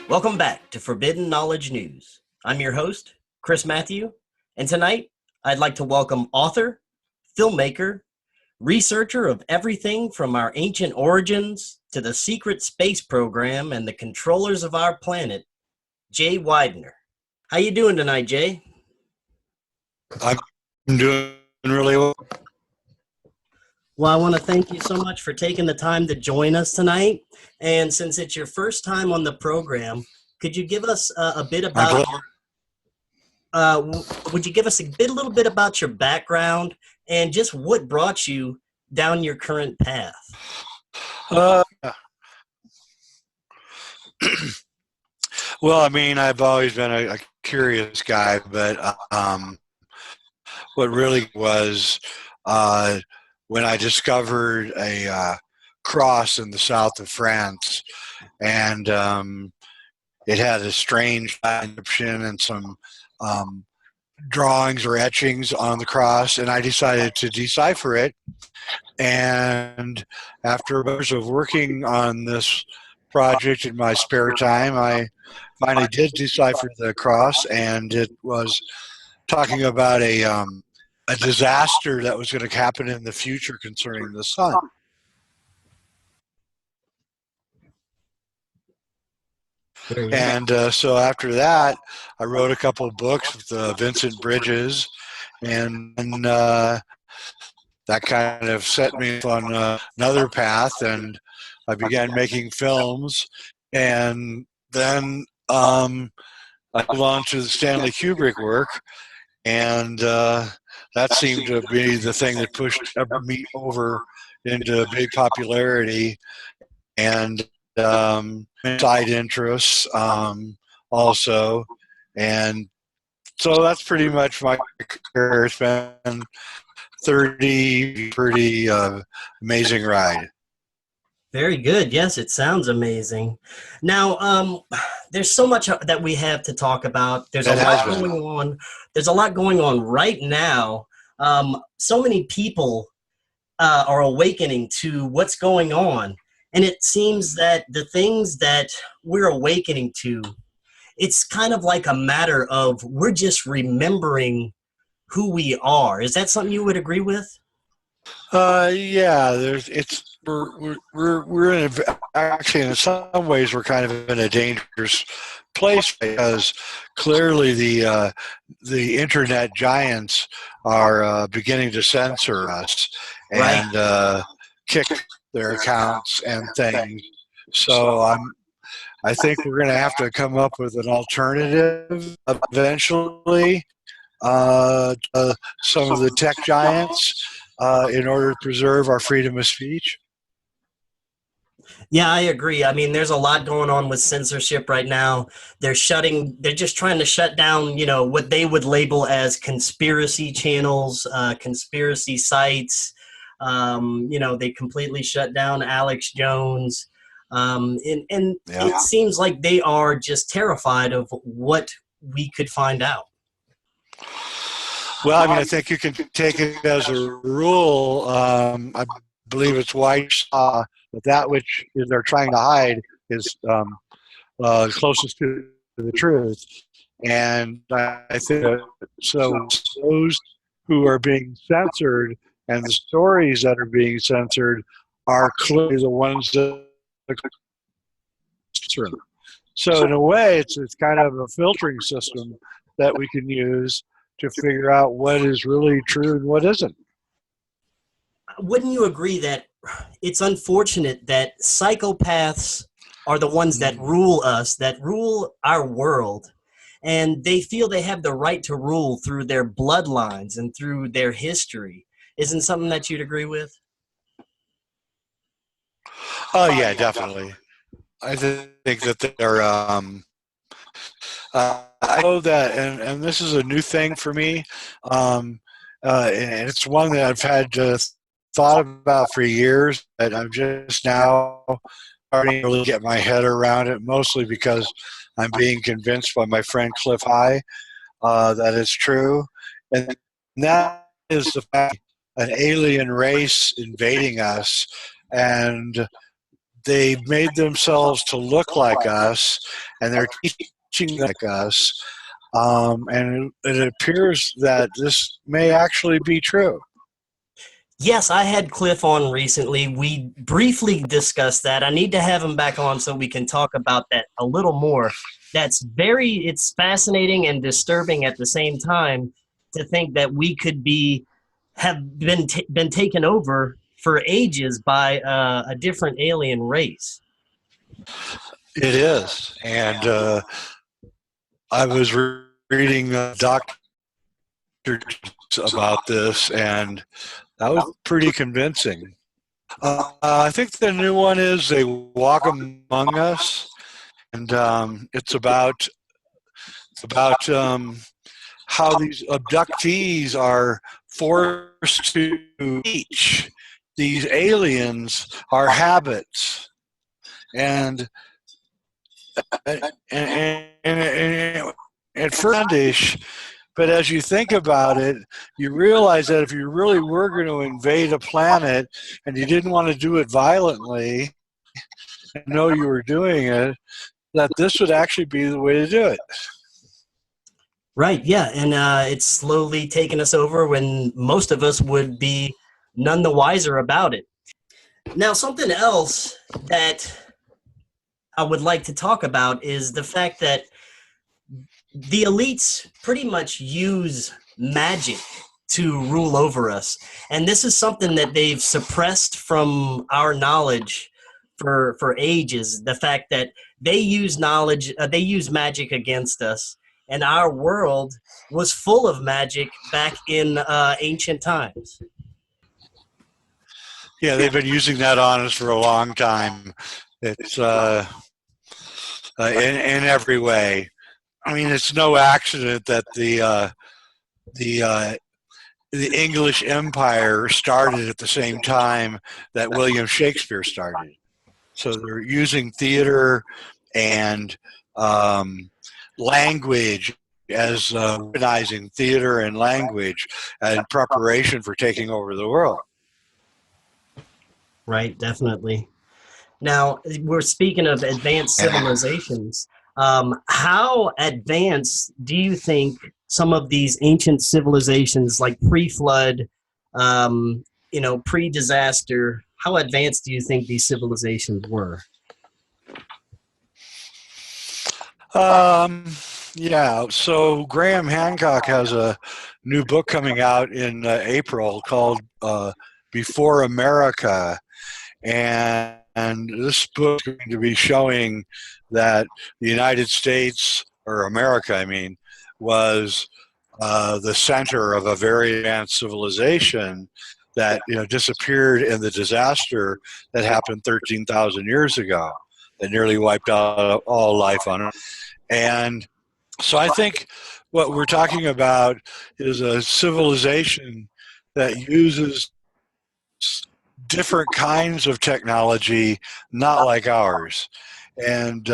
Welcome back to Forbidden Knowledge News. I'm your host, Chris Matthew, and tonight I'd like to welcome author, filmmaker, researcher of everything from our ancient origins to the secret space program and the controllers of our planet, Jay Weidner. How you doing tonight, Jay? I'm doing really well. Well, I want to thank you so much for taking the time to join us tonight. And since it's your first time on the program, could you give us a bit about would you give us a little bit about your background and just what brought you down your current path? Well, I mean, I've always been a curious guy, but what really was when I discovered a cross in the south of France, and it had a strange inscription and some drawings or etchings on the cross, and I decided to decipher it. And after years of working on this project in my spare time, I finally did decipher the cross, and it was talking about a disaster that was going to happen in the future concerning the sun. And so after that, I wrote a couple of books with Vincent Bridges, and that kind of set me on another path, and I began making films, and then I moved on to the Stanley Kubrick work, and that seemed to be the thing that pushed me over into big popularity, and side interests also, and so that's pretty much my career. It's been 30 pretty amazing ride. Very good. Yes, it sounds amazing. Now, there's so much that we have to talk about. There's a lot going on. There's a lot going on right now. So many people are awakening to what's going on. And it seems that the things that we're awakening to, it's kind of like a matter of we're just remembering who we are. Is that something you would agree with? Yeah, we're in actually in some ways we're kind of in a dangerous place, because clearly the internet giants are beginning to censor us and kick their accounts and things. So I think we're going to have to come up with an alternative eventually to some of the tech giants in order to preserve our freedom of speech. Yeah, I agree. I mean, there's a lot going on with censorship right now. They're just trying to shut down, what they would label as conspiracy channels, conspiracy sites. They completely shut down Alex Jones. It seems like they are just terrified of what we could find out. Well, I mean, I think you can take it as a rule. I believe it's Weidner that which they're trying to hide is closest to the truth. And I think so those who are being censored and the stories that are being censored are clearly the ones that are censored. So in a way, it's kind of a filtering system that we can use to figure out what is really true and what isn't. Wouldn't you agree that it's unfortunate that psychopaths are the ones that rule us, that rule our world, and they feel they have the right to rule through their bloodlines and through their history? Isn't something that you'd agree with? Oh, yeah, definitely. I think that they're I know that, and this is a new thing for me, and it's one that I've had thought about for years, but I'm just now starting to really get my head around it, mostly because I'm being convinced by my friend Cliff High that it's true, and that is the fact an alien race invading us, and they made themselves to look like us, and they're teaching like us. And it appears that this may actually be true. Yes, I had Cliff on recently. We briefly discussed that. I need to have him back on so we can talk about that a little more. It's fascinating and disturbing at the same time to think that we could have been taken over for ages by a different alien race. It is. And I was reading Dr. about this, and that was pretty convincing. I think the new one is They Walk Among Us, and it's about how these abductees are forced to teach these aliens our habits, and at first, but as you think about it, you realize that if you really were going to invade a planet and you didn't want to do it violently and know you were doing it, that this would actually be the way to do it. Right, yeah, and it's slowly taken us over when most of us would be none the wiser about it. Now, something else that I would like to talk about is the fact that the elites pretty much use magic to rule over us. And this is something that they've suppressed from our knowledge for ages. The fact that they use they use magic against us. And our world was full of magic back in ancient times. Yeah, they've been using that on us for a long time. It's in every way. I mean, it's no accident that the English Empire started at the same time that William Shakespeare started. So they're using theater and language as organizing theater and language in preparation for taking over the world. Right, definitely. Now, we're speaking of advanced civilizations. How advanced do you think some of these ancient civilizations, like pre-flood, pre-disaster, how advanced do you think these civilizations were? Yeah, so Graham Hancock has a new book coming out in April called Before America, and this book is going to be showing that the United States, or America, I mean, was the center of a very advanced civilization that disappeared in the disaster that happened 13,000 years ago that nearly wiped out all life on Earth. And so I think what we're talking about is a civilization that uses different kinds of technology, not like ours. And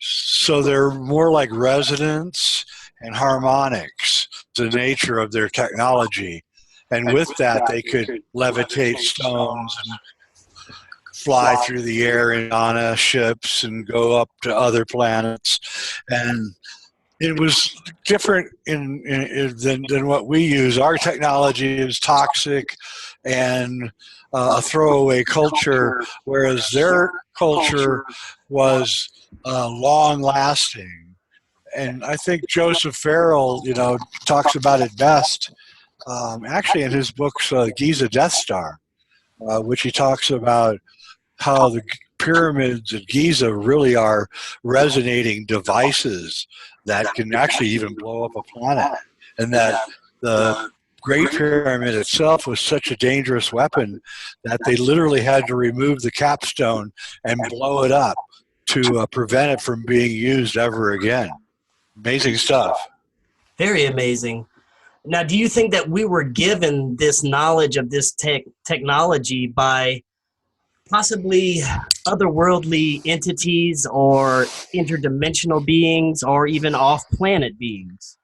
so they're more like resonance and harmonics, the nature of their technology. And with that, they could levitate stones and fly through the air and on ships and go up to other planets. And it was different than what we use. Our technology is toxic and a throwaway culture, whereas their culture was long-lasting. And I think Joseph Farrell, talks about it best, actually in his books, Giza Death Star, which he talks about how the pyramids at Giza really are resonating devices that can actually even blow up a planet, and that the Great Pyramid itself was such a dangerous weapon that they literally had to remove the capstone and blow it up to prevent it from being used ever again. Amazing stuff. Very amazing. Now, do you think that we were given this knowledge of this technology by possibly otherworldly entities or interdimensional beings or even off-planet beings?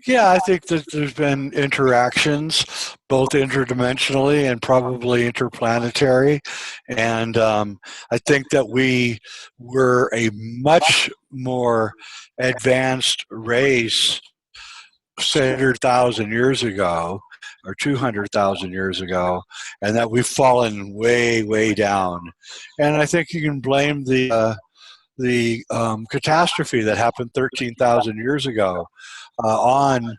Yeah, I think that there's been interactions, both interdimensionally and probably interplanetary. And I think that we were a much more advanced race 100,000 years ago or 200,000 years ago, and that we've fallen way, way down. And I think you can blame the catastrophe that happened 13,000 years ago on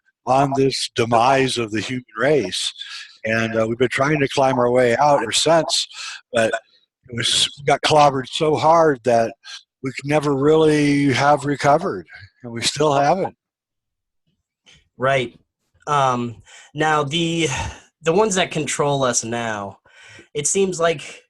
this demise of the human race. And we've been trying to climb our way out ever since, but we got clobbered so hard that we could never really have recovered, and we still haven't. Right. Now the ones that control us now, it seems like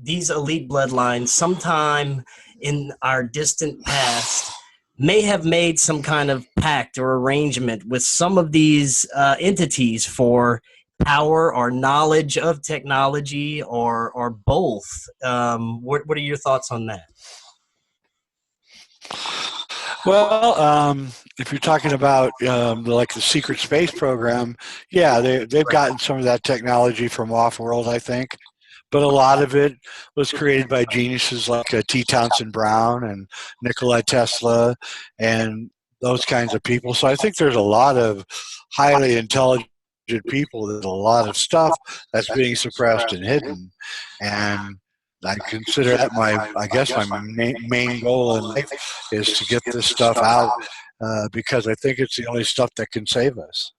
these elite bloodlines sometime in our distant past may have made some kind of pact or arrangement with some of these entities for power or knowledge of technology, or both. What are your thoughts on that? Well, if you're talking about like the secret space program, yeah, they've gotten some of that technology from off-world, I think. But a lot of it was created by geniuses like T. Townsend Brown and Nikola Tesla and those kinds of people. So I think there's a lot of highly intelligent people. There's a lot of stuff that's being suppressed and hidden. And I consider that I guess my main goal in life is to get this stuff out because I think it's the only stuff that can save us.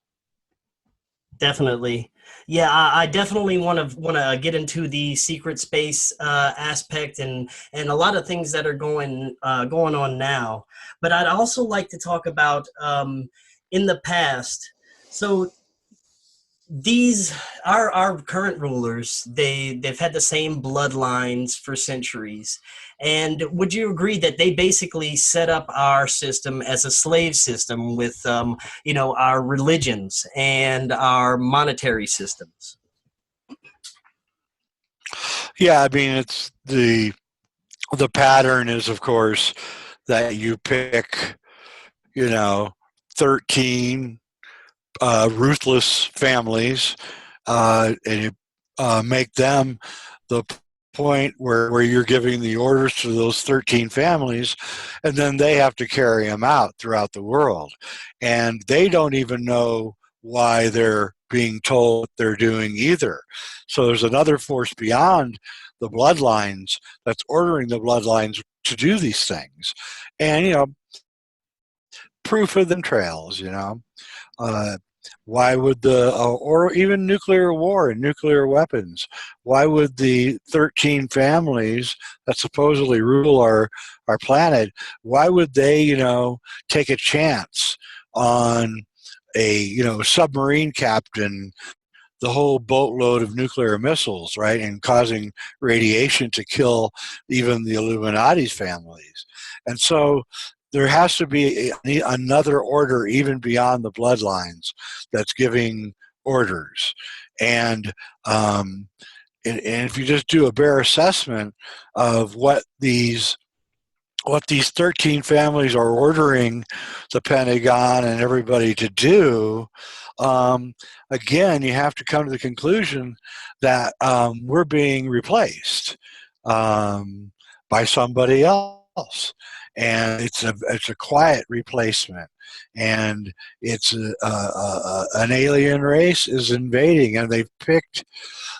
Definitely. Yeah, I definitely want to get into the secret space aspect and a lot of things that are going on now. But I'd also like to talk about in the past. So these our current rulers, they've had the same bloodlines for centuries. And would you agree that they basically set up our system as a slave system with our religions and our monetary systems? Yeah, I mean, it's the pattern is, of course, that you pick 13 ruthless families, and you make them the point where you're giving the orders to those 13 families, and then they have to carry them out throughout the world. And they don't even know why they're being told what they're doing either. So there's another force beyond the bloodlines that's ordering the bloodlines to do these things. And, proof of them trails, why would or even nuclear war and nuclear weapons, why would the 13 families that supposedly rule our planet, why would they, take a chance on a, submarine captain, the whole boatload of nuclear missiles, right, and causing radiation to kill even the Illuminati's families? And so there has to be another order even beyond the bloodlines that's giving orders. And if you just do a bare assessment of what these 13 families are ordering the Pentagon and everybody to do, again, you have to come to the conclusion that we're being replaced by somebody else. And it's a quiet replacement, and it's an alien race is invading, and they've picked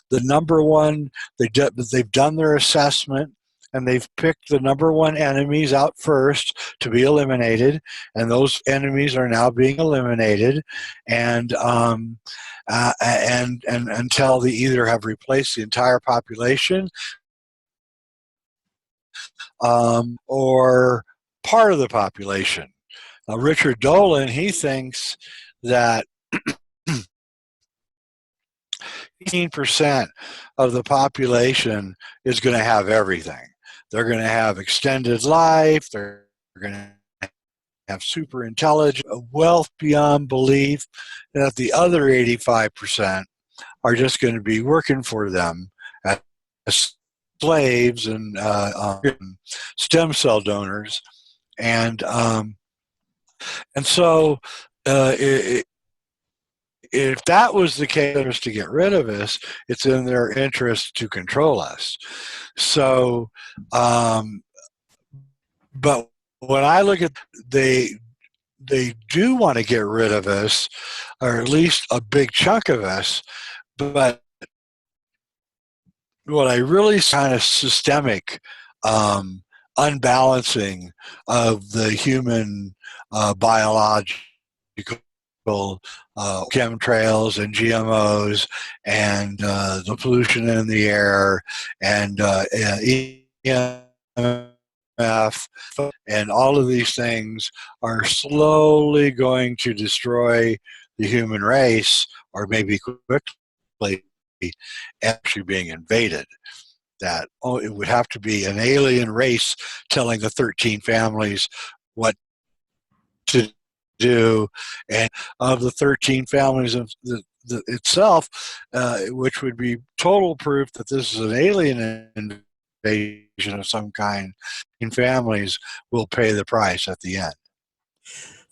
the number one. They've done their assessment, and they've picked the number one enemies out first to be eliminated, and those enemies are now being eliminated, and until they either have replaced the entire population or part of the population. Now, Richard Dolan, he thinks that 18% of the population is going to have everything. They're going to have extended life. They're going to have super intelligence, wealth beyond belief. And that the other 85% are just going to be working for them as slaves and stem cell donors. And so if that was the case to get rid of us, it's in their interest to control us. So, but when I look at they do want to get rid of us, or at least a big chunk of us. But what I really kind of systemic unbalancing of the human biological chemtrails and GMOs and the pollution in the air and EMF and all of these things are slowly going to destroy the human race, or maybe quickly actually being invaded. That it would have to be an alien race telling the 13 families what to do, and of the 13 families of itself, which would be total proof that this is an alien invasion of some kind, and families will pay the price at the end.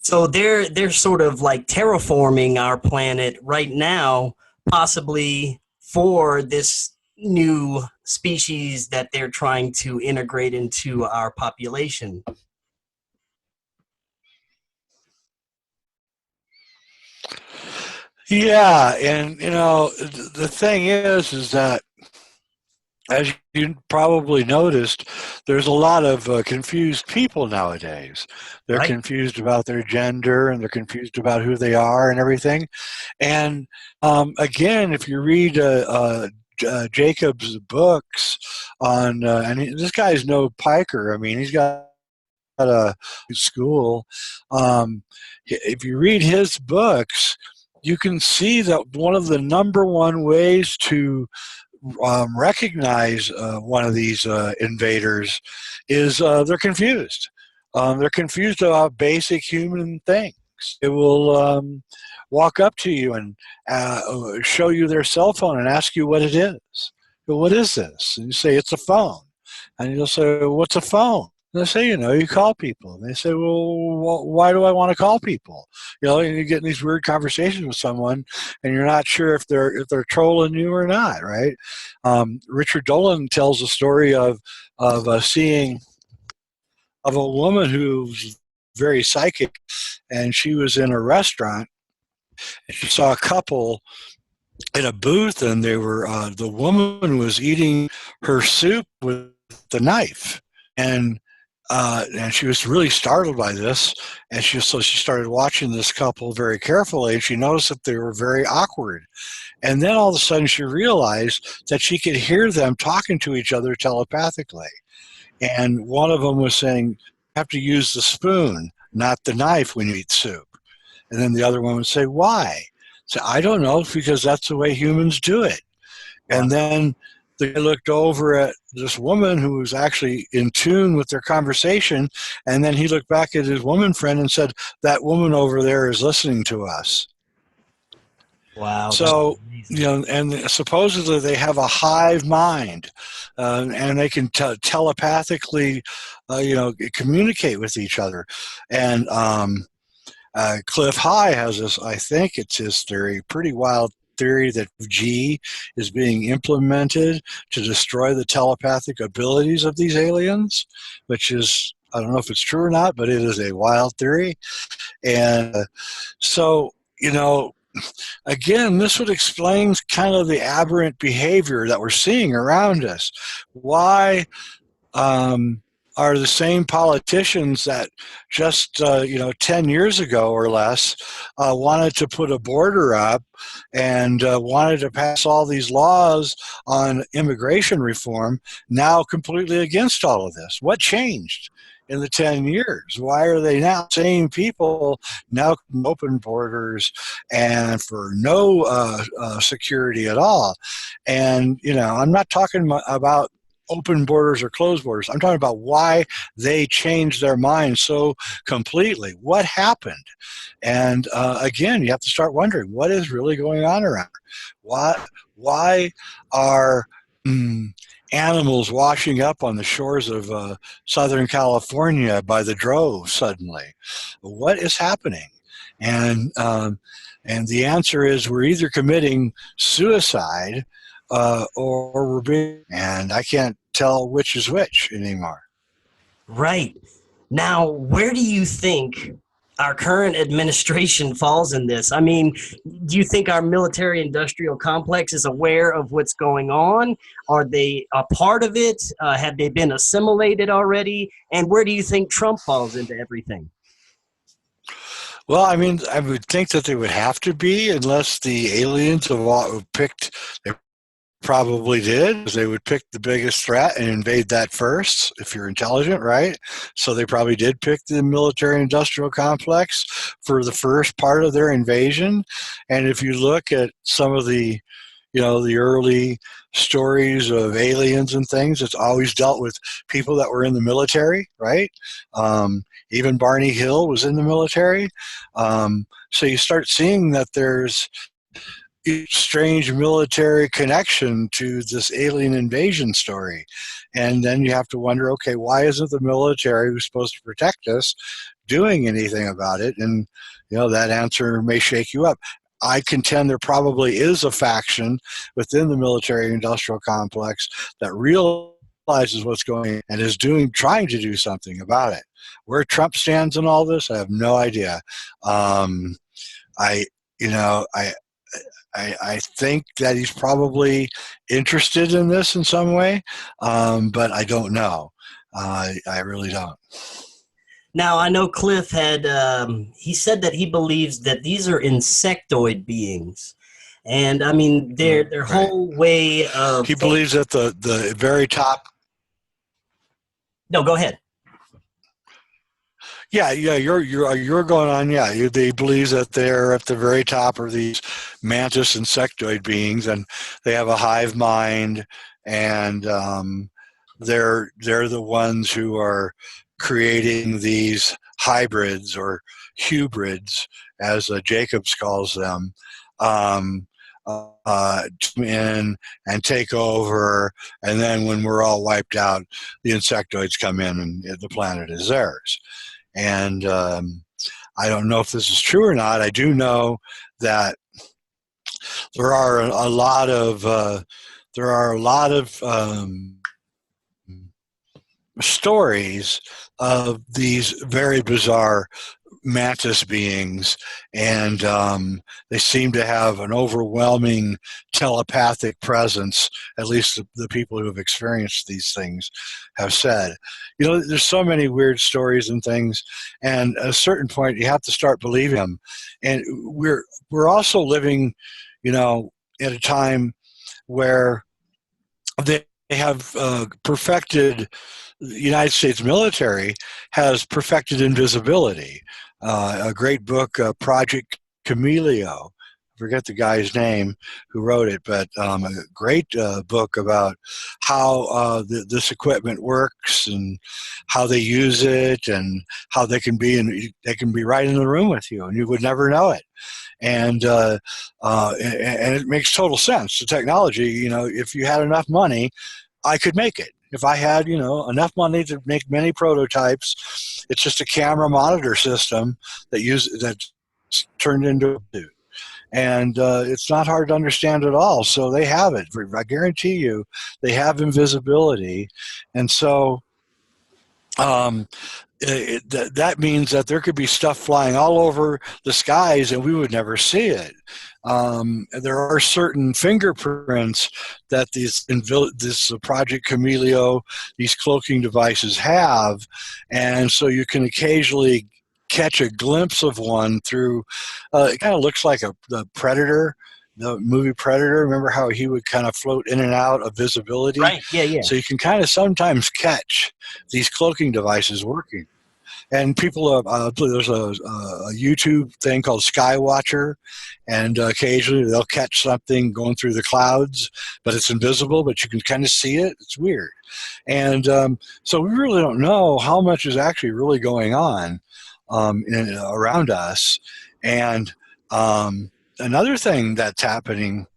So they're sort of like terraforming our planet right now, possibly for this new species that they're trying to integrate into our population. Yeah, and the thing is that, as you probably noticed, there's a lot of confused people nowadays. They're Right. confused about their gender, and they're confused about who they are and everything. And again, if you read Jacob's books on, this guy's no piker. I mean, he's got a school. If you read his books, you can see that one of the number one ways to recognize one of these invaders is they're confused. They're confused about basic human things. They will walk up to you and show you their cell phone and ask you what it is. Well, what is this? And you say, it's a phone. And you'll say, what's a phone? And they say, you call people. And they say, well, why do I want to call people? And you get in these weird conversations with someone, and you're not sure if they're trolling you or not, right? Richard Dolan tells a story of seeing of a woman who's very psychic, and she was in a restaurant, and she saw a couple in a booth, and they were the woman was eating her soup with the knife, and she was really startled by this, and she started watching this couple very carefully, and she noticed that they were very awkward. And then all of a sudden she realized that she could hear them talking to each other telepathically. And one of them was saying, you have to use the spoon, not the knife when you eat soup. And then the other one would say, why? So I don't know, because that's the way humans do it. And then they looked over at this woman who was actually in tune with their conversation, and then he looked back at his woman friend and said, that woman over there is listening to us. Wow. So, and supposedly they have a hive mind, and they can telepathically, communicate with each other. And Cliff High has this, I think it's his theory, pretty wild theory that G is being implemented to destroy the telepathic abilities of these aliens, which is, I don't know if it's true or not, but it is a wild theory. And so, again, this would explain kind of the aberrant behavior that we're seeing around us. Why are the same politicians that just 10 years ago or less wanted to put a border up and wanted to pass all these laws on immigration reform now completely against all of this? What changed in the 10 years? Why are they now, same people, now open borders and for no security at all? And, I'm not talking about open borders or closed borders. I'm talking about why they changed their minds so completely. What happened? And again, you have to start wondering, what is really going on around? Why are animals washing up on the shores of Southern California by the drove suddenly? What is happening? And the answer is we're either committing suicide or we're being, and I can't tell which is which anymore. Right. Now, where do you think our current administration falls in this? I mean, do you think our military industrial complex is aware of what's going on? Are they a part of it? Have they been assimilated already? And where do you think Trump falls into everything? Well, I mean, I would think that they would have to be, unless the aliens have picked, they probably did, because they would pick the biggest threat and invade that first, if you're intelligent, right? So they probably did pick the military industrial complex for the first part of their invasion. And if you look at some of the, the early stories of aliens and things, it's always dealt with people that were in the military, right? Even Barney Hill was in the military. So you start seeing that there's a strange military connection to this alien invasion story. And then you have to wonder, okay, why isn't the military, who's supposed to protect us, doing anything about it? And, that answer may shake you up. I contend there probably is a faction within the military industrial complex that realizes what's going on and is trying to do something about it. Where Trump stands in all this, I have no idea. I think that he's probably interested in this in some way, but I don't know. I really don't. Now, I know Cliff had, he said that he believes that these are insectoid beings. And I mean, their whole way of... He believes that the very top... No, go ahead. Yeah, you're going on. Yeah, they believe that they're at the very top of these mantis insectoid beings, and they have a hive mind, and they're the ones who are creating these hybrids or hybrids, as Jacobs calls them, in and take over, and then when we're all wiped out, the insectoids come in and the planet is theirs. And I don't know if this is true or not. I do know that there are a lot of stories of these very bizarre mantis beings, and they seem to have an overwhelming telepathic presence. At least the people who have experienced these things have said. There's so many weird stories and things, and at a certain point you have to start believing them. And we're also living, at a time where they have perfected, the United States military has perfected invisibility. A great book, Project Cameleo, I forget the guy's name who wrote it, but a great book about how this equipment works and how they use it and how they can be right in the room with you and you would never know it. And it makes total sense. The technology, if you had enough money, I could make it. If I had, enough money to make many prototypes, it's just a camera monitor system that's turned into a dude. And it's not hard to understand at all. So they have it. I guarantee you, they have invisibility. And so that means that there could be stuff flying all over the skies and we would never see it. There are certain fingerprints that this Project Cameleo, these cloaking devices have, and so you can occasionally catch a glimpse of one through. It kind of looks like the Predator. The movie Predator, remember how he would kind of float in and out of visibility? Right, yeah. So you can kind of sometimes catch these cloaking devices working. And people, there's a YouTube thing called Skywatcher, and occasionally they'll catch something going through the clouds, but it's invisible, but you can kind of see it. It's weird. And so we really don't know how much is actually really going on around us. And another thing that's happening,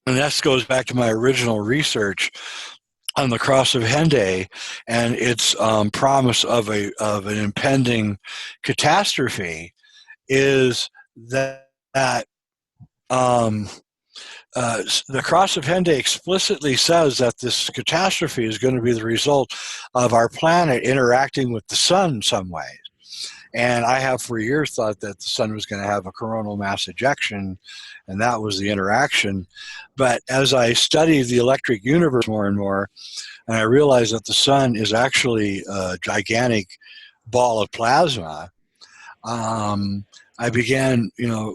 and this goes back to my original research on the Cross of Henday and its promise of an impending catastrophe, is that the Cross of Henday explicitly says that this catastrophe is going to be the result of our planet interacting with the sun in some way. And I have for years thought that the sun was going to have a coronal mass ejection, and that was the interaction. But as I studied the electric universe more and more, and I realized that the sun is actually a gigantic ball of plasma, I began,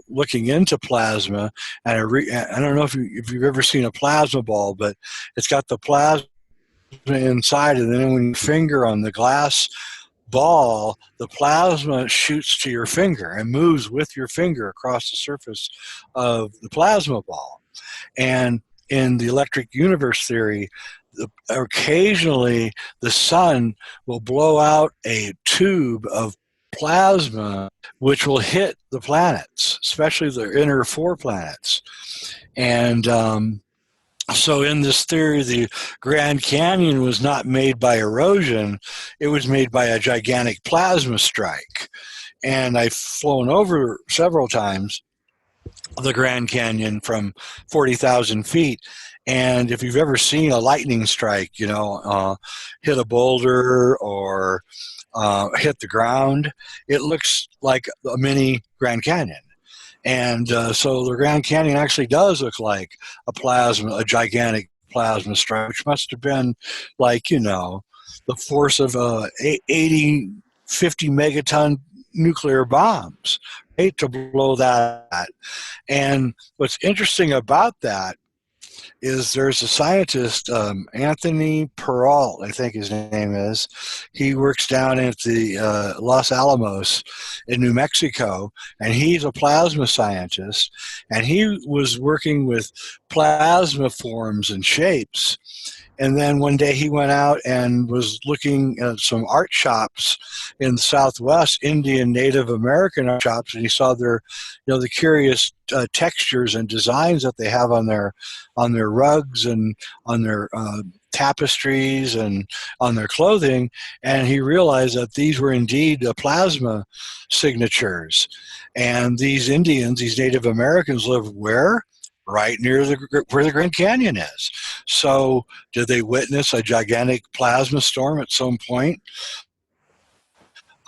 looking into plasma, and I don't know if you've ever seen a plasma ball, but it's got the plasma inside, and then when you finger on the glass ball, the plasma shoots to your finger and moves with your finger across the surface of the plasma ball. And in the electric universe theory, occasionally the sun will blow out a tube of plasma which will hit the planets, especially the inner four planets. And so in this theory, the Grand Canyon was not made by erosion, it was made by a gigantic plasma strike. And I've flown over several times the Grand Canyon from 40,000 feet. And if you've ever seen a lightning strike, hit a boulder or hit the ground, it looks like a mini Grand Canyon. And so the Grand Canyon actually does look like a gigantic plasma strike, which must have been like, the force of 50 megaton nuclear bombs, right, to blow that. And what's interesting about that is there's a scientist, Anthony Peralt, I think his name is. He works down at the Los Alamos in New Mexico, and he's a plasma scientist, and he was working with plasma forms and shapes. And then one day he went out and was looking at some art shops in the Southwest, Indian Native American art shops, and he saw their, the curious textures and designs that they have on their rugs and on their tapestries and on their clothing, and he realized that these were indeed plasma signatures. And these Indians, these Native Americans, lived where? Right near where the Grand Canyon is. So did they witness a gigantic plasma storm at some point?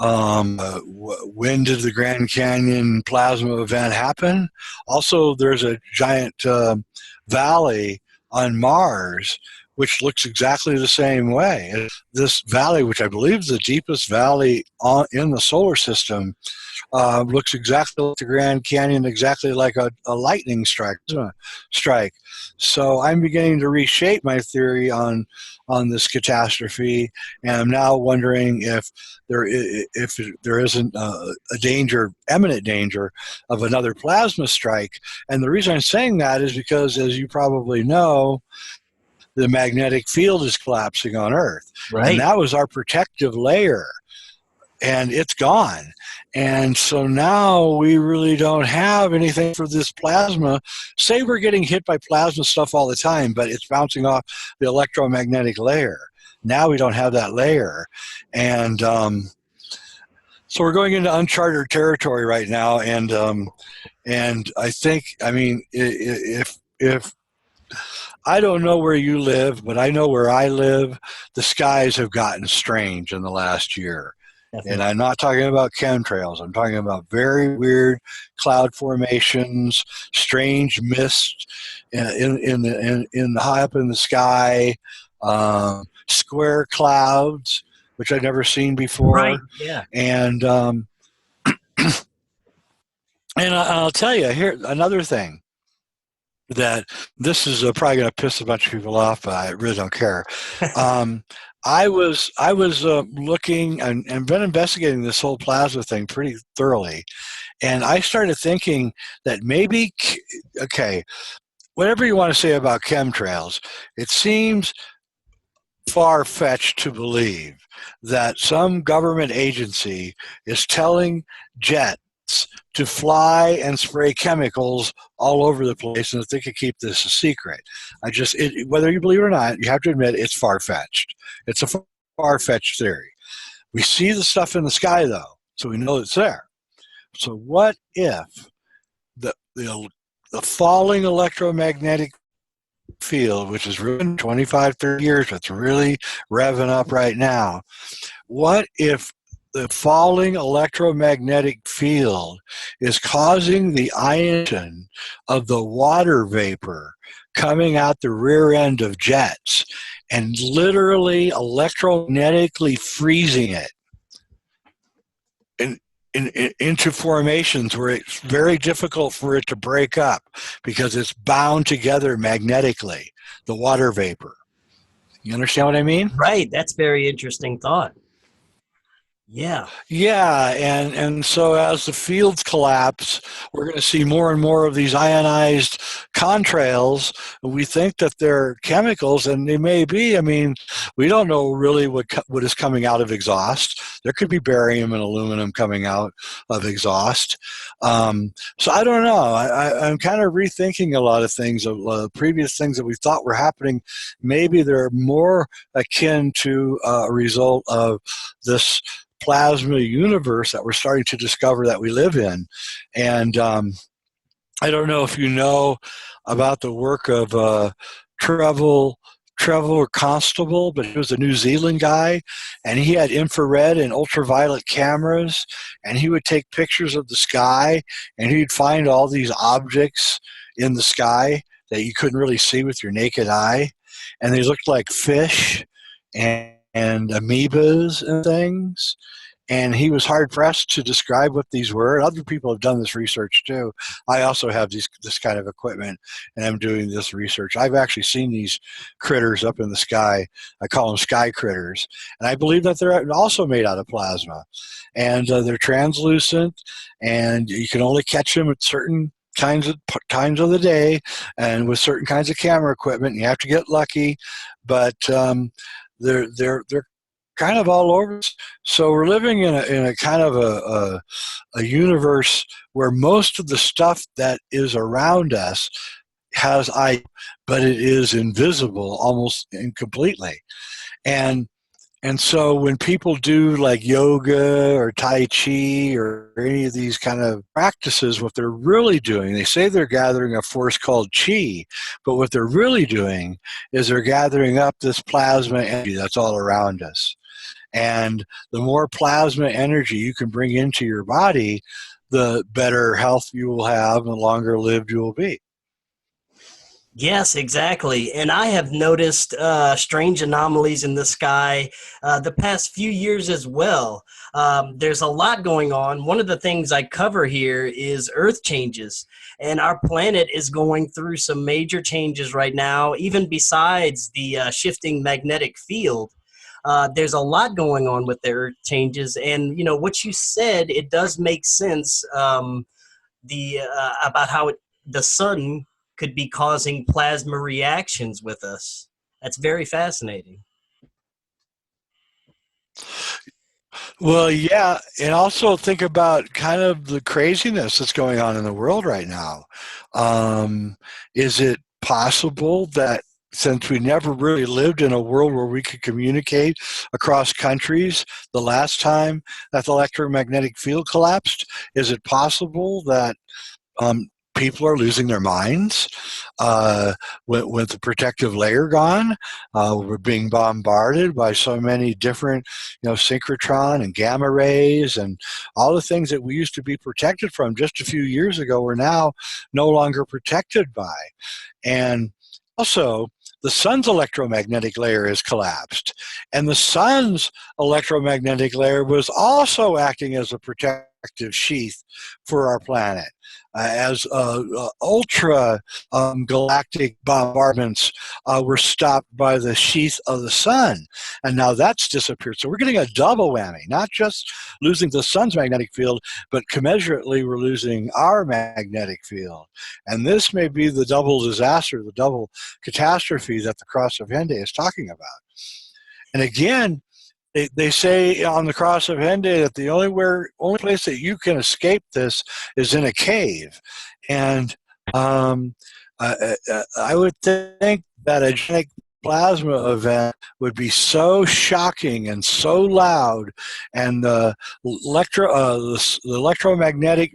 When did the Grand Canyon plasma event happen? Also, there's a giant valley on Mars which looks exactly the same way. This valley, which I believe is the deepest valley in the solar system, looks exactly like the Grand Canyon, exactly like a lightning strike. So I'm beginning to reshape my theory on this catastrophe, and I'm now wondering if there isn't a imminent danger of another plasma strike. And the reason I'm saying that is because, as you probably know, the magnetic field is collapsing on Earth. Right. And that was our protective layer, and it's gone. And so now we really don't have anything for this plasma. Say we're getting hit by plasma stuff all the time, but it's bouncing off the electromagnetic layer. Now we don't have that layer. And so we're going into uncharted territory right now. And I think, if I don't know where you live, but I know where I live, the skies have gotten strange in the last year. Definitely. And I'm not talking about chemtrails. I'm talking about very weird cloud formations, strange mist in high up in the sky, square clouds, which I've never seen before. Right. Yeah. And I'll tell you here another thing. That this is probably going to piss a bunch of people off, but I really don't care. I was looking and been investigating this whole plasma thing pretty thoroughly, and I started thinking that maybe, okay, whatever you want to say about chemtrails, it seems far-fetched to believe that some government agency is telling jets to fly and spray chemicals all over the place, and that they could keep this a secret. Whether you believe it or not, you have to admit it's far-fetched. It's a far-fetched theory. We see the stuff in the sky, though, so we know it's there. So what if the, the, the falling electromagnetic field, which is really 25, 30 years, but it's really revving up right now. What if the falling electromagnetic field is causing the ionization of the water vapor coming out the rear end of jets and literally electromagnetically freezing it into formations where it's very difficult for it to break up because it's bound together magnetically, the water vapor. You understand what I mean? Right. That's very interesting thought. Yeah. Yeah, and so as the fields collapse, we're going to see more and more of these ionized contrails. We think that they're chemicals, and they may be. I mean, we don't know really what is coming out of exhaust. There could be barium and aluminum coming out of exhaust. So I don't know. I'm kind of rethinking a lot of things, previous things that we thought were happening. Maybe they're more akin to a result of this plasma universe that we're starting to discover that we live in. And I don't know if you know about the work of Trevor Constable, but he was a New Zealand guy, and he had infrared and ultraviolet cameras, and he would take pictures of the sky, and he'd find all these objects in the sky that you couldn't really see with your naked eye, and they looked like fish and amoebas and things. And he was hard pressed to describe what these were. Other people have done this research too. I also have this kind of equipment, and I'm doing this research. I've actually seen these critters up in the sky. I call them sky critters, and I believe that they're also made out of plasma, and they're translucent, and you can only catch them at certain times of the day, and with certain kinds of camera equipment. You have to get lucky, but they're kind of all over. So we're living in a kind of a universe where most of the stuff that is around us has but it is invisible almost incompletely. And so when people do like yoga or Tai Chi or any of these kind of practices, what they're really doing, they say they're gathering a force called Chi, but what they're really doing is they're gathering up this plasma energy that's all around us. And the more plasma energy you can bring into your body, the better health you will have and the longer lived you will be. Yes, exactly. And I have noticed strange anomalies in the sky the past few years as well. There's a lot going on. One of the things I cover here is Earth changes. And our planet is going through some major changes right now, even besides the shifting magnetic field. There's a lot going on with the Earth changes. And, you know, what you said, it does make sense about how the sun could be causing plasma reactions with us. That's very fascinating. Well, yeah, and also think about kind of the craziness that's going on in the world right now. Is it possible that since we never really lived in a world where we could communicate across countries, the last time that the electromagnetic field collapsed, is it possible that people are losing their minds with the protective layer gone? We're being bombarded by so many different, synchrotron and gamma rays and all the things that we used to be protected from just a few years ago we're now no longer protected by. And also, the sun's electromagnetic layer has collapsed, and the sun's electromagnetic layer was also acting as a protective sheath for our planet. As ultra galactic bombardments were stopped by the sheath of the sun, and now that's disappeared. So we're getting a double whammy, not just losing the sun's magnetic field, but commensurately we're losing our magnetic field. And this may be the double disaster, the double catastrophe that the Cross of Henday is talking about. And again, they say on the Cross of Henday that the only place that you can escape this is in a cave. And I would think that a genetic plasma event would be so shocking and so loud, and the electromagnetic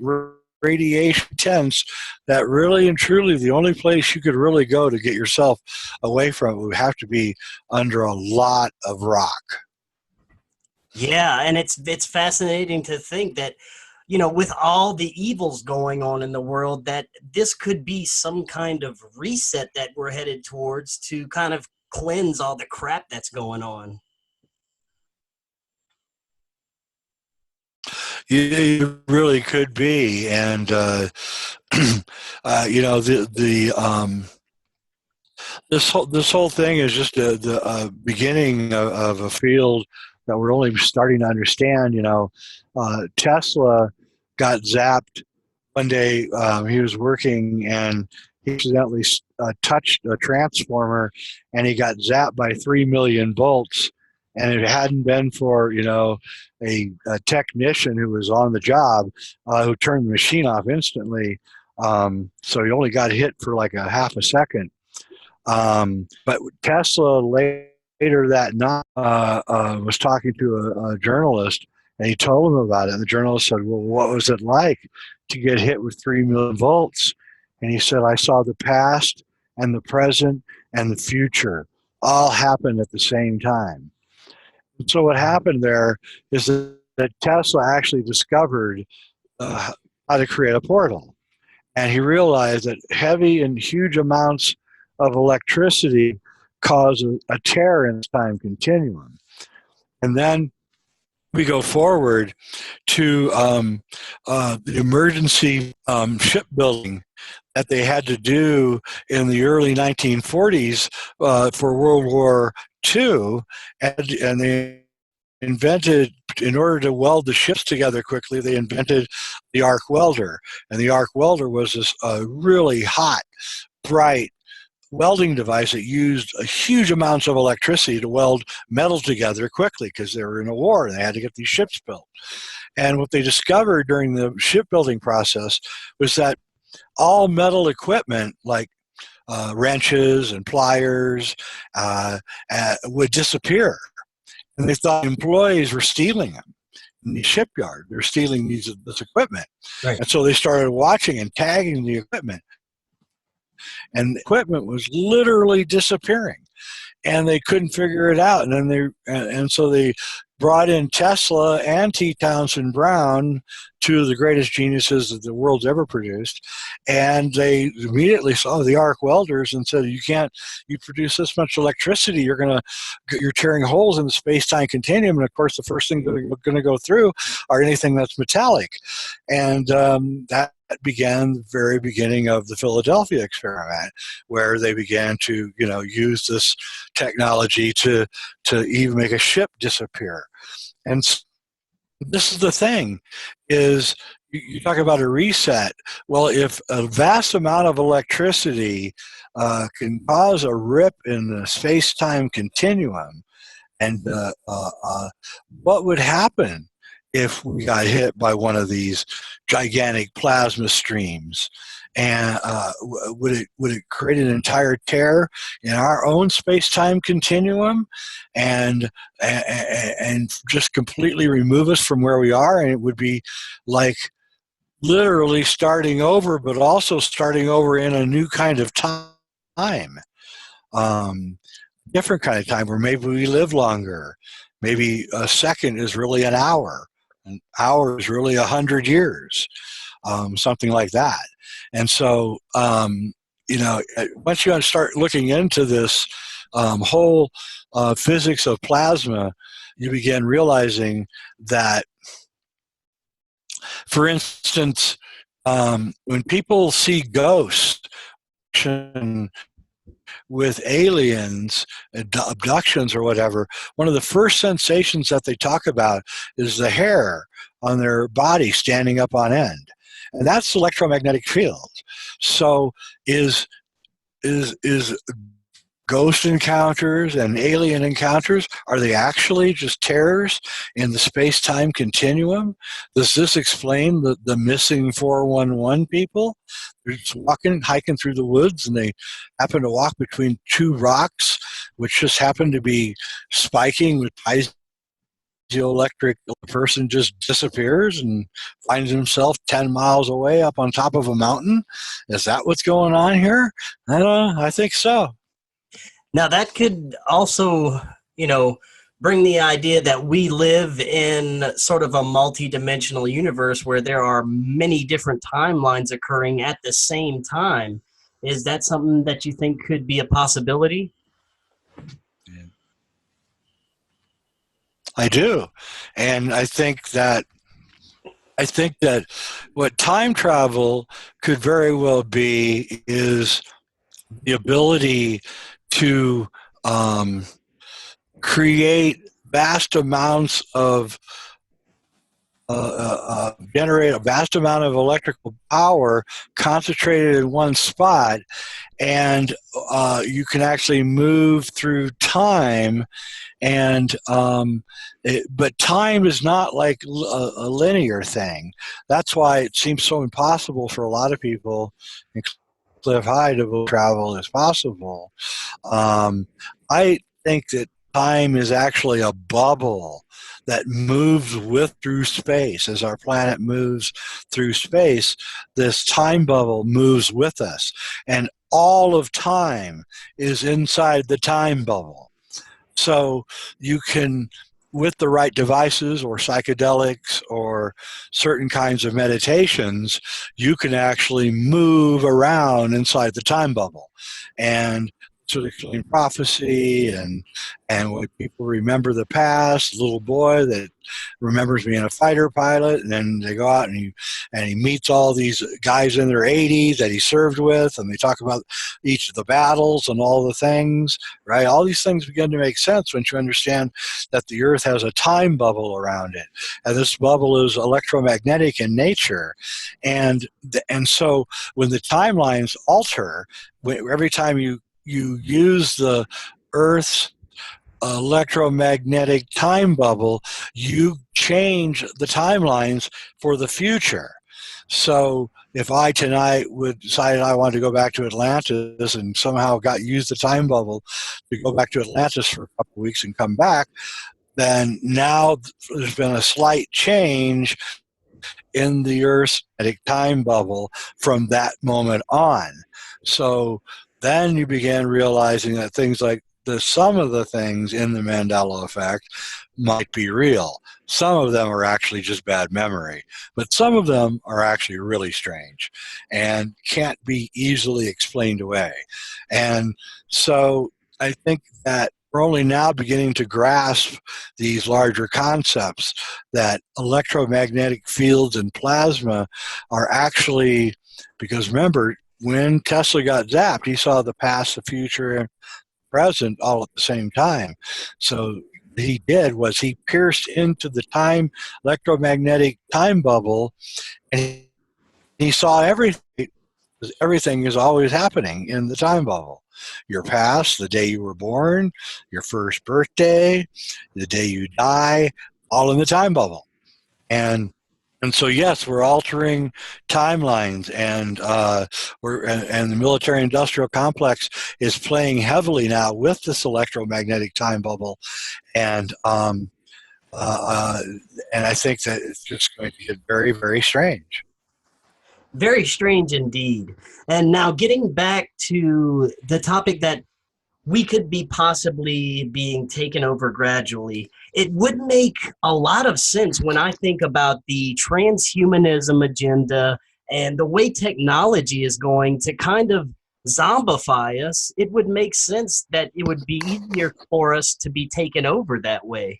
radiation intense, that really and truly the only place you could really go to get yourself away from it would have to be under a lot of rock. Yeah, and it's fascinating to think that, with all the evils going on in the world, that this could be some kind of reset that we're headed towards to kind of cleanse all the crap that's going on. You really could be, and this whole thing is just the beginning of a field that we're only starting to understand. Tesla got zapped one day. He was working and he accidentally touched a transformer, and he got zapped by 3 million volts. And if it hadn't been for a technician who was on the job, who turned the machine off instantly, so he only got hit for like a half a second. But Tesla later that night was talking to a journalist, and he told him about it. And the journalist said, "Well, what was it like to get hit with 3 million volts?" And he said, "I saw the past and the present and the future all happen at the same time." And so what happened there is that Tesla actually discovered how to create a portal. And he realized that heavy and huge amounts of electricity cause a tear in time continuum. And then we go forward to the emergency shipbuilding that they had to do in the early 1940s for World War II, and they invented, in order to weld the ships together quickly, they invented the arc welder. And the arc welder was this really hot, bright welding device that used huge amounts of electricity to weld metal together quickly, because they were in a war and they had to get these ships built. And what they discovered during the shipbuilding process was that all metal equipment, like wrenches and pliers, would disappear. And they thought employees were stealing them in the shipyard. They're stealing this equipment. Right. And so they started watching and tagging the equipment. And the equipment was literally disappearing, and they couldn't figure it out. And then so they brought in Tesla and T. Townsend Brown, two of the greatest geniuses that the world's ever produced, and they immediately saw the arc welders and said, you produce this much electricity, you're tearing holes in the space-time continuum, and of course the first thing that going to go through are anything that's metallic. And that began the very beginning of the Philadelphia experiment, where they began to use this technology to even make a ship disappear. And this is the thing, is you talk about a reset. Well, if a vast amount of electricity can cause a rip in the space-time continuum, and what would happen if we got hit by one of these gigantic plasma streams? And would it create an entire tear in our own space-time continuum, and just completely remove us from where we are? And it would be like literally starting over, but also starting over in a new kind of time, different kind of time, where maybe we live longer. Maybe a second is really an hour. An hour is really 100 years, something like that. And so, once you start looking into this whole physics of plasma, you begin realizing that, for instance, when people see ghosts with aliens, abductions or whatever, one of the first sensations that they talk about is the hair on their body standing up on end. And that's the electromagnetic field. So is ghost encounters and alien encounters, are they actually just terrors in the space-time continuum? Does this explain the missing 411 people? They're just hiking through the woods, and they happen to walk between two rocks, which just happen to be spiking with piezoelectric. The person just disappears and finds himself 10 miles away up on top of a mountain. Is that what's going on here? I don't know. I think so. Now that could also, bring the idea that we live in sort of a multi-dimensional universe where there are many different timelines occurring at the same time. Is that something that you think could be a possibility? I do. And I think that what time travel could very well be is the ability to create vast amounts of generate a vast amount of electrical power concentrated in one spot, and you can actually move through time. And but time is not like a linear thing. That's why it seems so impossible for a lot of people, Cliff High, to travel as possible. I think that time is actually a bubble that moves through space. As our planet moves through space, this time bubble moves with us, and all of time is inside the time bubble. So you can, with the right devices or psychedelics or certain kinds of meditations, you can actually move around inside the time bubble. And sort of explain prophecy and when people remember the past, little boy that remembers being a fighter pilot, and then they go out and he meets all these guys in their 80s that he served with, and they talk about each of the battles and all the things, right? All these things begin to make sense once you understand that the Earth has a time bubble around it, and this bubble is electromagnetic in nature, and so when the timelines alter, every time you use the Earth's electromagnetic time bubble, you change the timelines for the future. So if I tonight would decide I wanted to go back to Atlantis and somehow used the time bubble to go back to Atlantis for a couple of weeks and come back, then now there's been a slight change in the Earth's time bubble from that moment on. So then you began realizing that things like some of the things in the Mandela effect might be real. Some of them are actually just bad memory, but some of them are actually really strange and can't be easily explained away. And so I think that we're only now beginning to grasp these larger concepts, that electromagnetic fields and plasma are actually, because remember, when Tesla got zapped, he saw the past, the future, and present all at the same time. So he pierced into the electromagnetic time bubble, and he saw everything. Everything is always happening in the time bubble. Your past, the day you were born, your first birthday, the day you die, all in the time bubble. And so, yes, we're altering timelines, and and the military-industrial complex is playing heavily now with this electromagnetic time bubble, and I think that it's just going to get very, very strange. Very strange indeed. And now getting back to the topic that we could be possibly being taken over gradually, it would make a lot of sense when I think about the transhumanism agenda and the way technology is going to kind of zombify us. It would make sense that it would be easier for us to be taken over that way.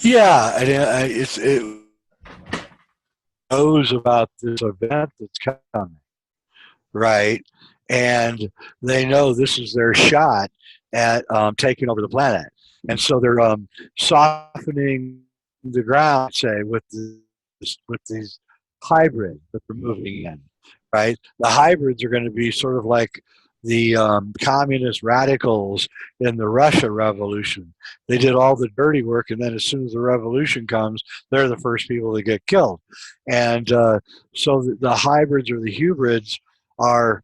Yeah, and it knows about this event that's coming, right? And they know this is their shot at taking over the planet, and so they're softening the ground, say, with these hybrids that they're moving in, right? The hybrids are going to be sort of like the communist radicals in the Russia Revolution. They did all the dirty work, and then as soon as the revolution comes, they're the first people to get killed. And so the hybrids or the hybrids are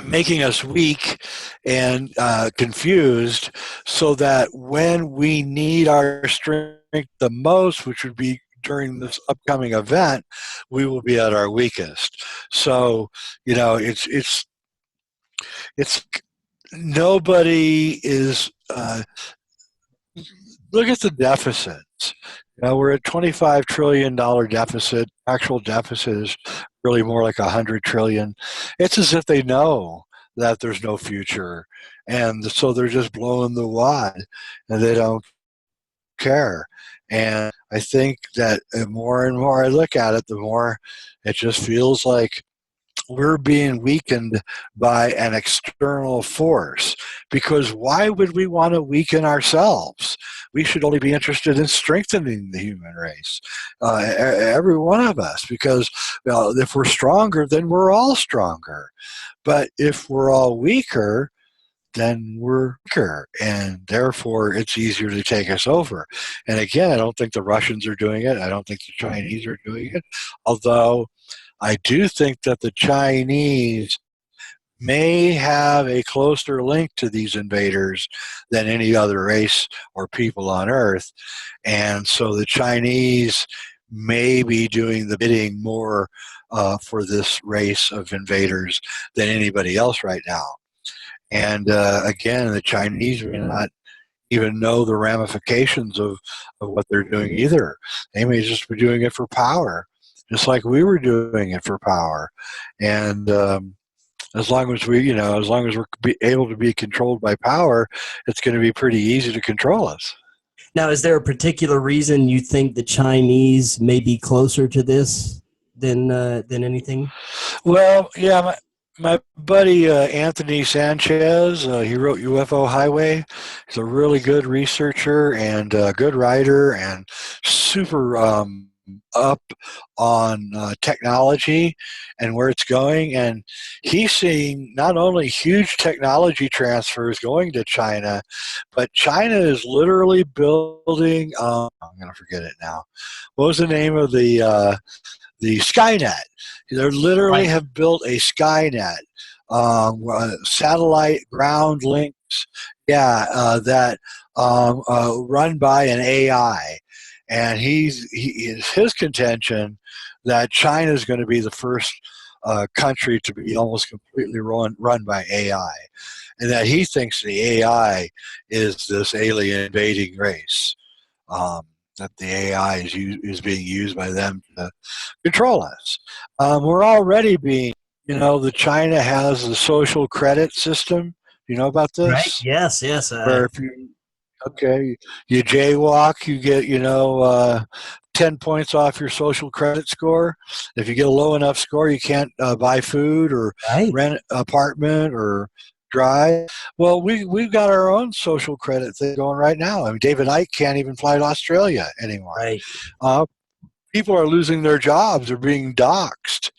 making us weak and confused, so that when we need our strength the most, which would be during this upcoming event, we will be at our weakest. So, you know, it's nobody is. Look at the deficits. You know, we're at $25 trillion deficit. Actual deficit is really more like $100 trillion. It's as if they know that there's no future, and so they're just blowing the wad, and they don't care. And I think that the more and more I look at it, the more it just feels like we're being weakened by an external force. Because why would we want to weaken ourselves? We should only be interested in strengthening the human race, every one of us, because if we're stronger, then we're all stronger. But if we're all weaker, then we're weaker, and therefore it's easier to take us over. And again, I don't think the Russians are doing it. I don't think the Chinese are doing it, although I do think that the Chinese may have a closer link to these invaders than any other race or people on Earth. And so the Chinese may be doing the bidding more for this race of invaders than anybody else right now. And again, the Chinese may not even know the ramifications of what they're doing either. They may just be doing it for power, just like we were doing it for power. And as long as as long as we're able to be controlled by power, it's going to be pretty easy to control us. Now, is there a particular reason you think the Chinese may be closer to this than anything? Well, yeah, my buddy Anthony Sanchez, he wrote UFO Highway. He's a really good researcher and good writer, and super up on technology and where it's going. And he's seeing not only huge technology transfers going to China, but China is literally building, I'm going to forget it now. What was the name of the Skynet? They literally have built a Skynet, satellite ground links, that run by an AI. And his contention that China is going to be the first country to be almost completely run by AI, and that he thinks the AI is this alien invading race. That the AI is being used by them to control us. We're already being, the China has the social credit system. You know about this? Right. Yes. Where if you jaywalk, you get 10 points off your social credit score. If you get a low enough score, you can't buy food or rent an apartment or drive. Well, we've got our own social credit thing going right now. I mean, David Icke can't even fly to Australia anymore. Right. People are losing their jobs or being doxxed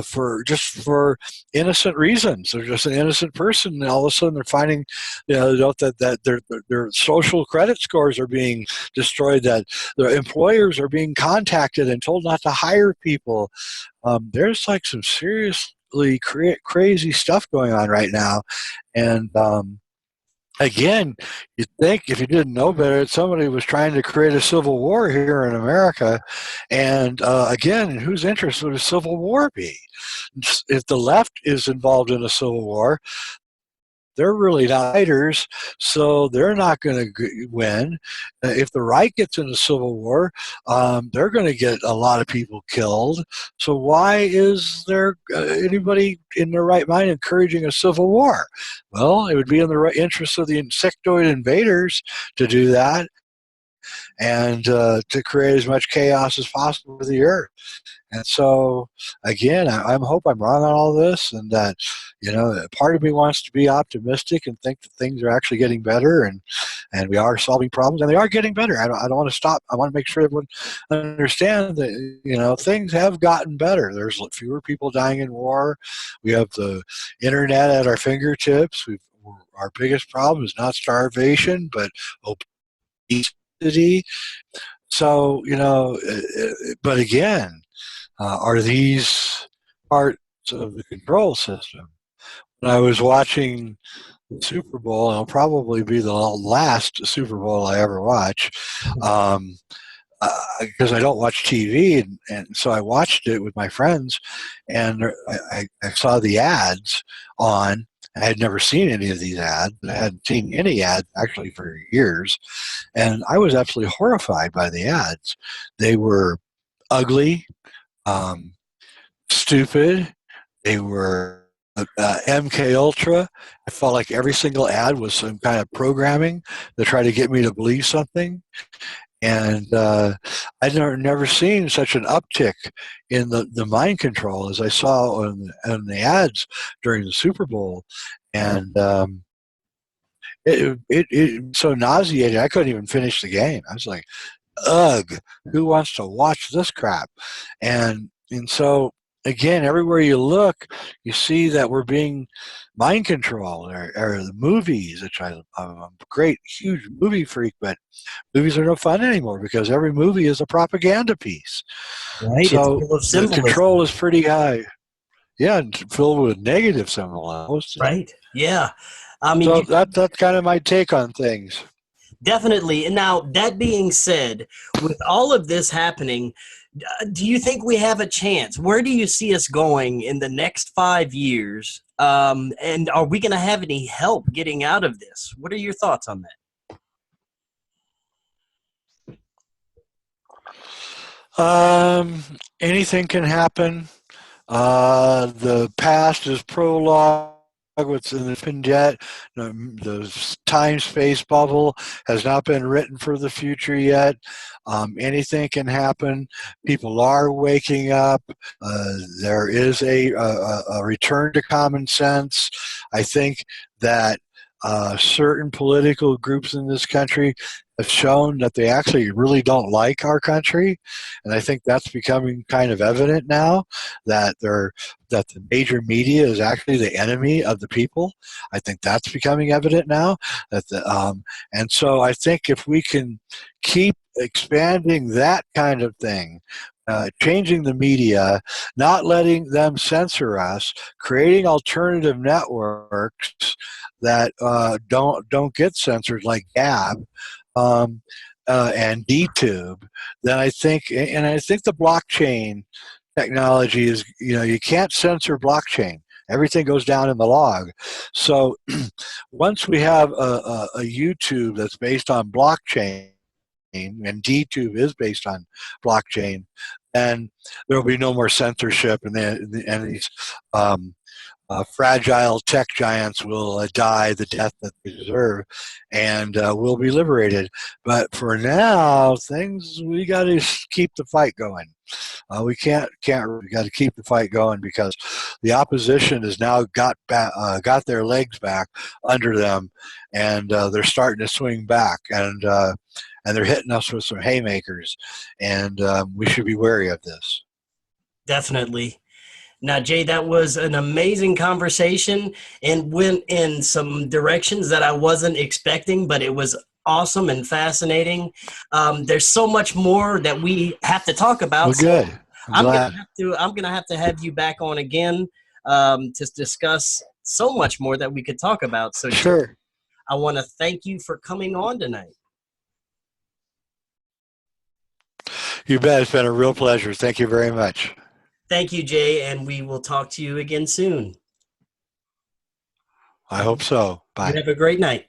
for innocent reasons. They're just an innocent person, and all of a sudden they're finding, that their social credit scores are being destroyed. That their employers are being contacted and told not to hire people. There's like some seriously crazy stuff going on right now, and again, you'd think if you didn't know better, somebody was trying to create a civil war here in America. And again, in whose interest would a civil war be? If the left is involved in a civil war, they're really not fighters, so they're not going to win. If the right gets in a civil war, they're going to get a lot of people killed. So why is there anybody in their right mind encouraging a civil war? Well, it would be in the right interest of the insectoid invaders to do that. and to create as much chaos as possible for the earth. And so, again, I hope I'm wrong on all this, and that, part of me wants to be optimistic and think that things are actually getting better, and we are solving problems, and they are getting better. I don't want to stop. I want to make sure everyone understands that, things have gotten better. There's fewer people dying in war. We have the internet at our fingertips. Our biggest problem is not starvation, but obesity. So, but again, are these parts of the control system? When I was watching the Super Bowl, and it'll probably be the last Super Bowl I ever watch, because I don't watch TV, and so I watched it with my friends, and I saw the ads on. I had never seen any of these ads. I hadn't seen any ads actually for years, and I was absolutely horrified by the ads. They were ugly, stupid. They were MK Ultra. I felt like every single ad was some kind of programming to try to get me to believe something. And I'd never seen such an uptick in the mind control as I saw on the ads during the Super Bowl. And it so nauseating, I couldn't even finish the game. I was like, ugh, who wants to watch this crap? And so, again, everywhere you look, you see that we're being mind controlled, or the movies, which I'm a great, huge movie freak, but movies are no fun anymore because every movie is a propaganda piece. Right, So it's full of the symbolism. control is pretty high. Yeah, and filled with negative symbols. Right, yeah. I mean, so that's kind of my take on things. Definitely. And now, that being said, with all of this happening, do you think we have a chance? Where do you see us going in the next 5 years? And are we going to have any help getting out of this? What are your thoughts on that? Anything can happen. The past is prologue. What's in the Pinjet, the time-space bubble has not been written for the future yet. Anything can happen. People are waking up. There is a return to common sense. I think that certain political groups in this country have shown that they actually really don't like our country, and I think that's becoming kind of evident now that the major media is actually the enemy of the people. I think that's becoming evident now. And so I think if we can keep expanding that kind of thing, changing the media, not letting them censor us, creating alternative networks that don't get censored, like Gab and DTube, then I think the blockchain technology is, you can't censor blockchain. Everything goes down in the log. So once we have a YouTube that's based on blockchain, and DTube is based on blockchain, and there will be no more censorship, and these fragile tech giants will die the death that they deserve, and we'll be liberated. But for now, we got to keep the fight going. We got to keep the fight going because the opposition has now got their legs back under them, and they're starting to swing back, and they're hitting us with some haymakers, and we should be wary of this. Definitely. Now, Jay, that was an amazing conversation and went in some directions that I wasn't expecting, but it was awesome and fascinating. There's so much more that we have to talk about. Well, good. I'm gonna have to have you back on again to discuss so much more that we could talk about. So, sure. Jay, I want to thank you for coming on tonight. You bet. It's been a real pleasure. Thank you very much. Thank you, Jay, and we will talk to you again soon. I hope so. Bye. You have a great night.